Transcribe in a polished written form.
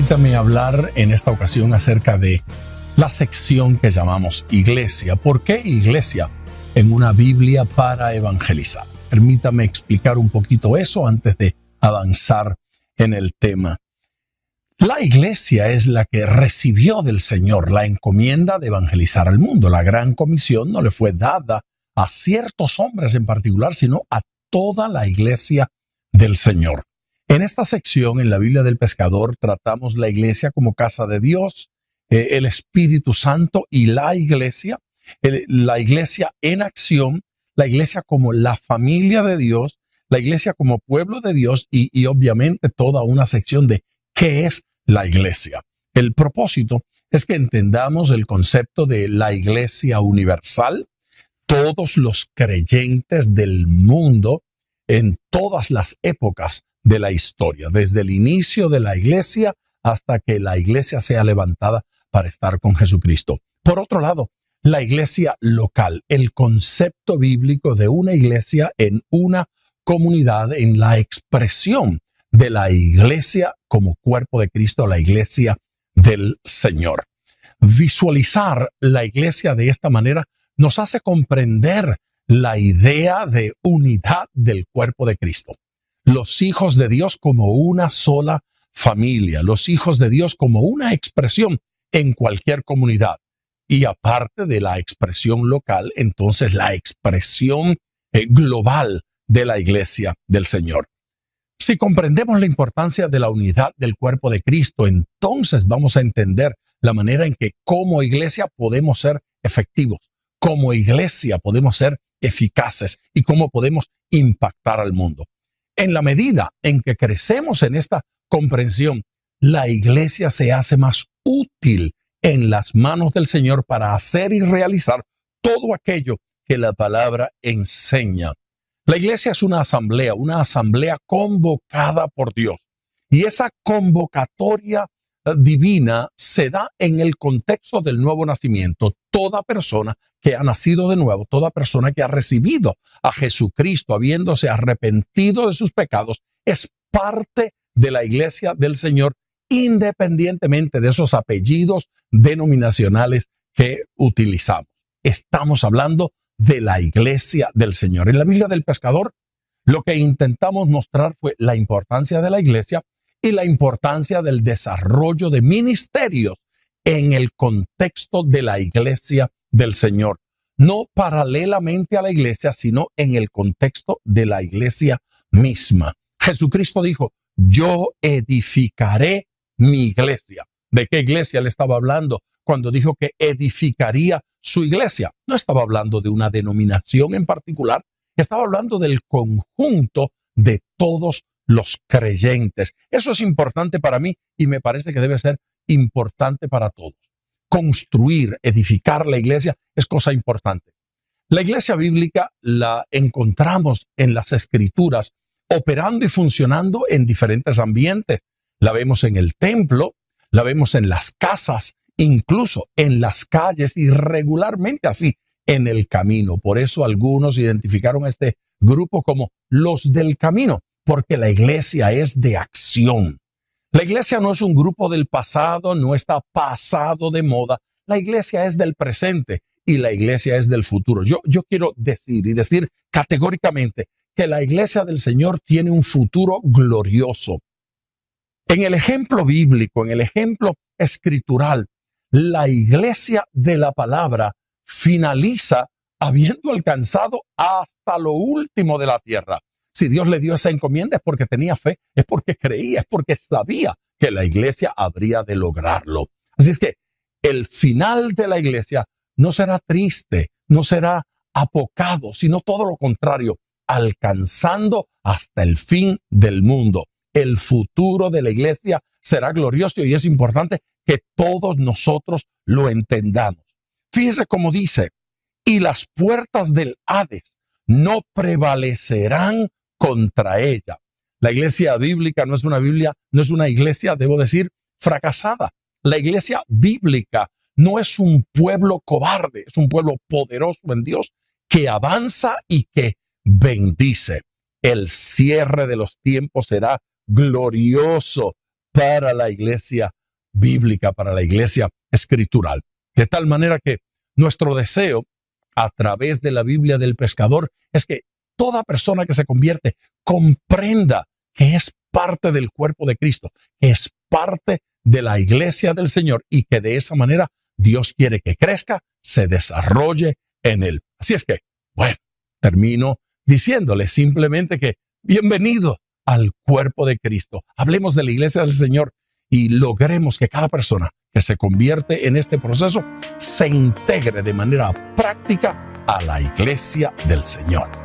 Permítame hablar en esta ocasión acerca de la sección que llamamos Iglesia. ¿Por qué Iglesia en una Biblia para evangelizar? Permítame explicar un poquito eso antes de avanzar en el tema. La Iglesia es la que recibió del Señor la encomienda de evangelizar al mundo. La gran comisión no le fue dada a ciertos hombres en particular, sino a toda la Iglesia del Señor. En esta sección, en la Biblia del Pescador, tratamos la Iglesia como casa de Dios, el Espíritu Santo y la Iglesia en acción, la Iglesia como la familia de Dios, la Iglesia como pueblo de Dios y obviamente toda una sección de qué es la Iglesia. El propósito es que entendamos el concepto de la Iglesia universal, todos los creyentes del mundo en todas las épocas de la historia, desde el inicio de la Iglesia hasta que la Iglesia sea levantada para estar con Jesucristo. Por otro lado, la Iglesia local, el concepto bíblico de una iglesia en una comunidad, en la expresión de la Iglesia como cuerpo de Cristo, la Iglesia del Señor. Visualizar la Iglesia de esta manera nos hace comprender la idea de unidad del cuerpo de Cristo. Los hijos de Dios como una sola familia, los hijos de Dios como una expresión en cualquier comunidad. Y aparte de la expresión local, entonces la expresión global de la Iglesia del Señor. Si comprendemos la importancia de la unidad del cuerpo de Cristo, entonces vamos a entender la manera en que como iglesia podemos ser efectivos, como iglesia podemos ser eficaces y cómo podemos impactar al mundo. En la medida en que crecemos en esta comprensión, la iglesia se hace más útil en las manos del Señor para hacer y realizar todo aquello que la palabra enseña. La iglesia es una asamblea convocada por Dios. Y esa convocatoria divina se da en el contexto del nuevo nacimiento. Toda persona que ha nacido de nuevo, toda persona que ha recibido a Jesucristo, habiéndose arrepentido de sus pecados, es parte de la iglesia del Señor, independientemente de esos apellidos denominacionales que utilizamos. Estamos hablando de la iglesia del Señor. En la Biblia del Pescador, lo que intentamos mostrar fue la importancia de la iglesia y la importancia del desarrollo de ministerios en el contexto de la iglesia del Señor. No paralelamente a la iglesia, sino en el contexto de la iglesia misma. Jesucristo dijo, yo edificaré mi iglesia. ¿De qué iglesia le estaba hablando cuando dijo que edificaría su iglesia? No estaba hablando de una denominación en particular, estaba hablando del conjunto de todos los creyentes. Eso es importante para mí y me parece que debe ser importante para todos. Construir, edificar la iglesia es cosa importante. La iglesia bíblica la encontramos en las Escrituras operando y funcionando en diferentes ambientes. La vemos en el templo, la vemos en las casas, incluso en las calles y regularmente así en el camino. Por eso algunos identificaron a este grupo como los del camino, porque la iglesia es de acción. La iglesia no es un grupo del pasado, no está pasado de moda. La iglesia es del presente y la iglesia es del futuro. Yo quiero decir categóricamente que la iglesia del Señor tiene un futuro glorioso. En el ejemplo bíblico, en el ejemplo escritural, la iglesia de la palabra finaliza habiendo alcanzado hasta lo último de la tierra. Si Dios le dio esa encomienda es porque tenía fe, es porque creía, es porque sabía que la iglesia habría de lograrlo. Así es que el final de la iglesia no será triste, no será apocado, sino todo lo contrario, alcanzando hasta el fin del mundo. El futuro de la iglesia será glorioso y es importante que todos nosotros lo entendamos. Fíjese cómo dice, y las puertas del Hades no prevalecerán contra ella. La iglesia bíblica no es una iglesia, debo decir, fracasada. La iglesia bíblica no es un pueblo cobarde, es un pueblo poderoso en Dios que avanza y que bendice. El cierre de los tiempos será glorioso para la iglesia bíblica, para la iglesia escritural. De tal manera que nuestro deseo a través de la Biblia del pescador es que toda persona que se convierte comprenda que es parte del cuerpo de Cristo, que es parte de la iglesia del Señor y que de esa manera Dios quiere que crezca, se desarrolle en él. Así es que, bueno, termino diciéndole simplemente que bienvenido al cuerpo de Cristo. Hablemos de la iglesia del Señor y logremos que cada persona que se convierte en este proceso se integre de manera práctica a la iglesia del Señor.